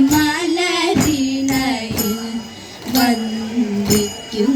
മലരിണയിൽ വന്ദിക്കും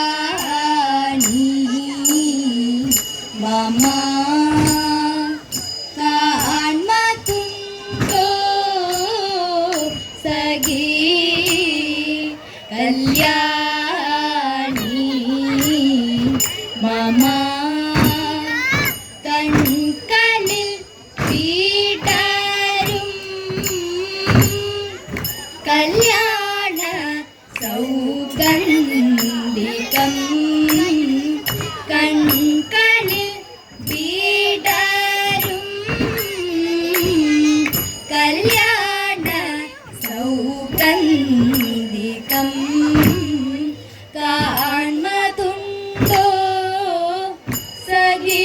കല്യാണി മാമാ കാൺമതുണ്ടോ സഖി കല്യാണി മാമാ കൺകളിൽ വീടരും കല്യാണ സൗഗന്ധികം കൺകളിൽ വീടരും കല്യാണ സൗഗന്ധികം കാൺമതുണ്ടോ സഖി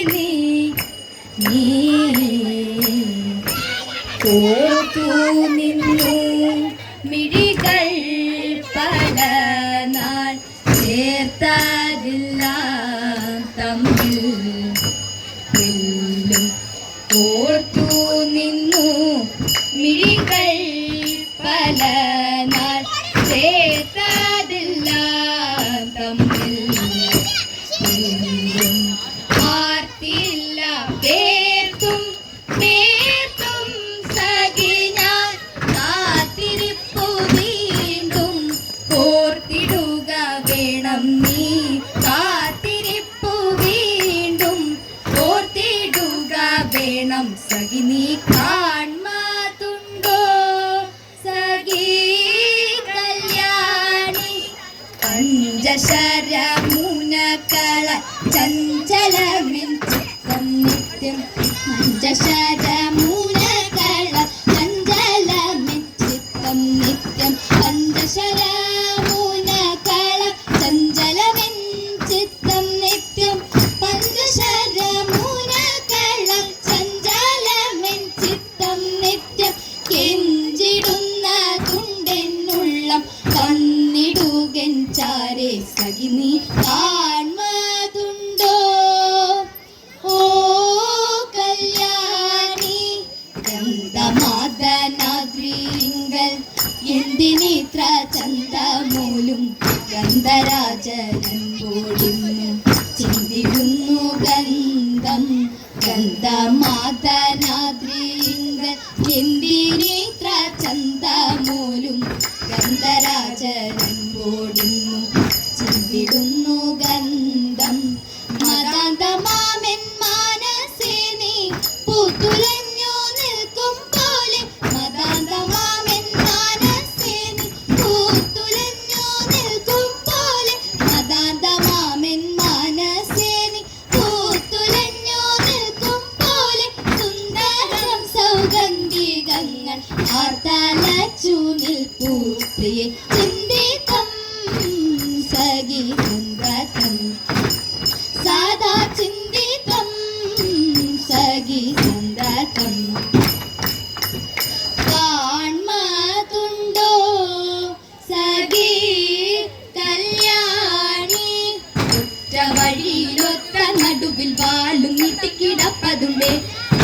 നീ ഓർത്തു നിന്നു മിഴികൾ പല നാൾ ചേർത്തതില്ല തമ്മിൽ ഓർത്തു നിന്നു മിഴികൾ പല നാൾ ചേർത്തതില്ല തമ്മിൽ ആർത്തില്ല പേർത്തും പേർത്തും സഖി ഞാൻ കാത്തിരിപ്പു വീണ്ടും ഓർത്തിടുക വേണം നീ കാത്തിരിപ്പു വീണ്ടും ഓർത്തിടുക വേണം സഖി നീ കാൺമതുണ്ടോ സഖി കല്യാണി പഞ്ചശരമുനകള ചഞ്ചലമിൻ ചിത്തം നിത്യം പഞ്ചശരമുനകള ചഞ്ചലമിൻ ചിത്തം നിത്യം പഞ്ചശരമുനകള ചഞ്ചലമിൻ ചിത്തം നിത്യം പഞ്ചശരമുനകള ചഞ്ചലമിൻ ചിത്തം നിത്യം കെഞ്ചിടുന്നതുണ്ടെന്നുള്ളം കന്നിടുകൻ ചാരേ സഖി നീ കാൺമതുണ്ടോ ഓ കല്യാണി ഗന്ധമാദനാദ്രിങ്കൽ എന്തിനിത്ര ചന്തമൂലും ഗന്ധരാജനോടിന്നു ചിന്തിടുന്നു ഗന്ധം ഗന്ധമാദനാദ്രിങ്കൽ എന്തിനിത്ര ചന്തമൂലും ഗന്ധരാജനോടിന്നു ചിന്തിടുന്നു ഗന്ധം മതാന്തമാമെൻ മാനസേ നീ പൂത്തുലഞ്ഞു നിൽക്കും പോലെ മതാന്തമാമെൻ മാനസേ നീ പൂത്തുലഞ്ഞു നിൽക്കും പോലെ മതാന്തമാമെൻ മാനസേ നീ പൂത്തുലഞ്ഞു നിൽക്കും പോലെ സുന്ദരം സൗഗന്ധികങ്ങൾ ആർത്തലച്ചു നിൽപ്പൂ പ്രിയേ ചിന്തിതം സഖി സന്തതം സദാ ചിന്തിതം സഖി സന്തതം കാൺമതുണ്ടോ സഖി കല്യാണി ഒറ്റ വഴിയിലൊത്ത നടുവിൽ വാളും നീട്ടിക്കിടപ്പതുണ്ടേ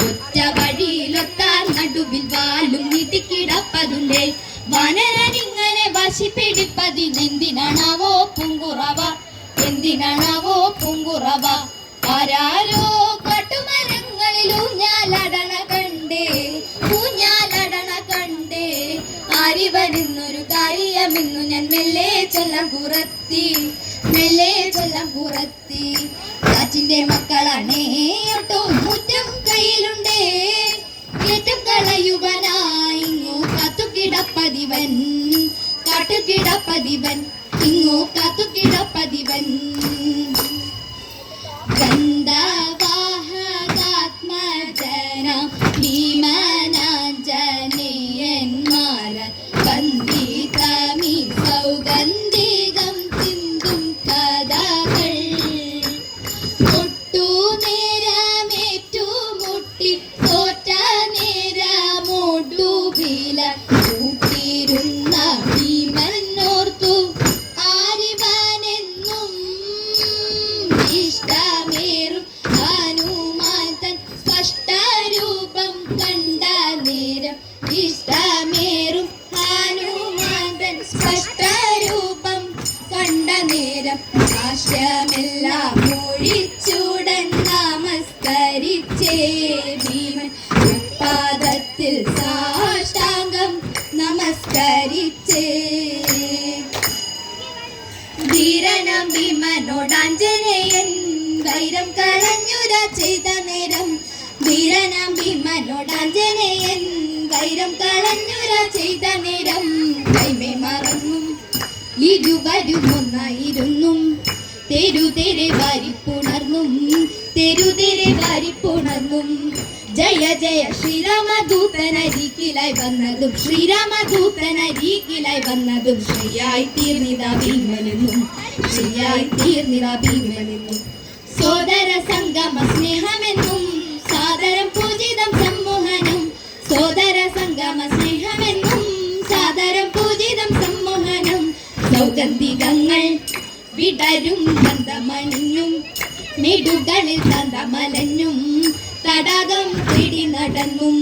ഒറ്റ വഴിയിലൊത്ത നടുവിൽ വാൾ കാലും നീട്ടിക്കിടപ്പതുണ്ടേ. വാനരനിങ്ങനെ വാശി പിടിപ്പതിനെന്തിനാണാവോ പൂങ്കുറവ, എന്തിനാണാവോ പൂങ്കുറവ. ആരാരോ കാട്ടുമരങ്ങളിൽ ഊഞ്ഞാലടണ കണ്ടേ, ഊഞ്ഞാലടണ കണ്ടേ. ആരിവരുന്നൊരു കാര്യമെന്നു ഞാൻ മെല്ലെ ചൊല്ലാം കുറത്തി, മെല്ലെ ചൊല്ലാം കുറത്തി. കാറ്റിന്റെ മക്കളാണേ ഒട്ടും മുറ്റം കയ്യിലുണ്ടേ, ഏറ്റം കളയുവനായി ഇങ്ങു കാത്തുകിടപ്പതിവൻ, കാട്ടുകിടപ്പതിവൻ, ഇങ്ങു കാത്തുകിടപ്പതിവൻ. ഗന്ധവാഹകാത്മജന ഭീമനാഞ്ജനേയന്മാര വന്ദിതമി സൗഗന്ധികം ചിന്തും കഥകൾ. ഒട്ടു നേരമേറ്റുമുട്ടി തോറ്റ നേരമോടുവില കൂട്ടിരുന്ന ഭീമനോർത്തു ആരിവനെന്നും ഇഷ്ടമേറും ഹനുമാൻ തൻ സ്പഷ്ടരൂപം കണ്ട നേരം, ഇഷ്ടമേറും ഹനുമാൻ തൻ സ്പഷ്ടരൂപം കണ്ട നേരം. ആശ്രമെല്ലാം ഒഴിച്ചുടൻ നമസ്കരിച്ചേ ഭീമൻ പാദത്തിൽ സാഷ്ടാംഗം നമസ്കരിച്ചേ. ധീരനാം ഭീമനോടാഞ്ജനേയൻ വൈരം കളഞ്ഞുര ചെയ്ത നേരം, ധീരനാം ഭീമനോടാഞ്ജനേയൻ വൈരം കളഞ്ഞുര ചെയ്ത നേരം. കൈമേ മറന്നും ഇരുവരും ഒന്നായിരുന്നു, തെരുതെരെ വാരിപ്പുണർന്നും, തെരുതെരെ വാരിപ്പുണർന്നും. ജയ ജയ ശ്രീരാമദൂതനരികിലായി വന്നതും, ശ്രീരാമദൂതനരികിലായി വന്നതും. ശ്രീയായി തീർന്നിതാ ഭീമനെന്നും, ശ്രീയായി തീർന്നിതാ ഭീമനെന്നും. സോദര സംഗമ സ്നേഹമെന്നും സാദരം പൂജിതം സമ്മോഹനം, സോദര സംഗമ സ്നേഹമെന്നും സാദരം പൂജിതം സമ്മോഹനം. സൗഗന്ധികങ്ങൾ വിടരും ബന്ധമണിഞ്ഞും മിടുകളിൽ തന്തമലഞ്ഞും തടാകം പിടി നടന്നും.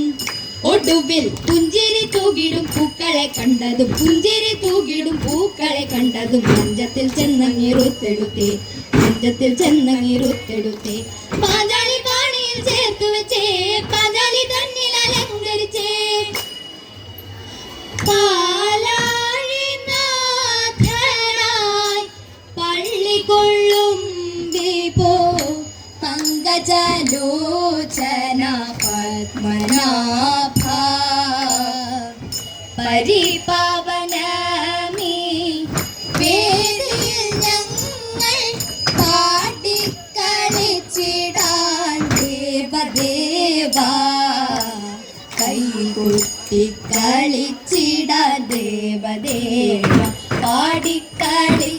ഒടുവിൽ പുഞ്ചിരി തൂകിടും പൂക്കളെ കണ്ടതും, പുഞ്ചിരി തൂകിടും പൂക്കളെ കണ്ടതും. മഞ്ചത്തിൽ ചെന്നങ്ങിറുത്തെടുത്തേ, മഞ്ചത്തിൽ ചെന്നങ്ങിറുത്തെടുത്തേ. പാഞ്ചാലി പാണിയിൽ ചേർത്ത് വെച്ചേ, പാഞ്ചാലി തന്നിൽ അലങ്കരിച്ചേ. പാലാഴിനാഥനായി പള്ളി കൊള്ളും വിഭോ പങ്കജലോചന പത്മനാഭ. പരിപാവനമീ വേദിയിൽ ഞങ്ങൾ പാടിക്കളിച്ചിടാൻ ദേവദേവ, കൈകൊട്ടിക്കളിച്ചിടാൻ ദേവദേവ, പാടിക്കളി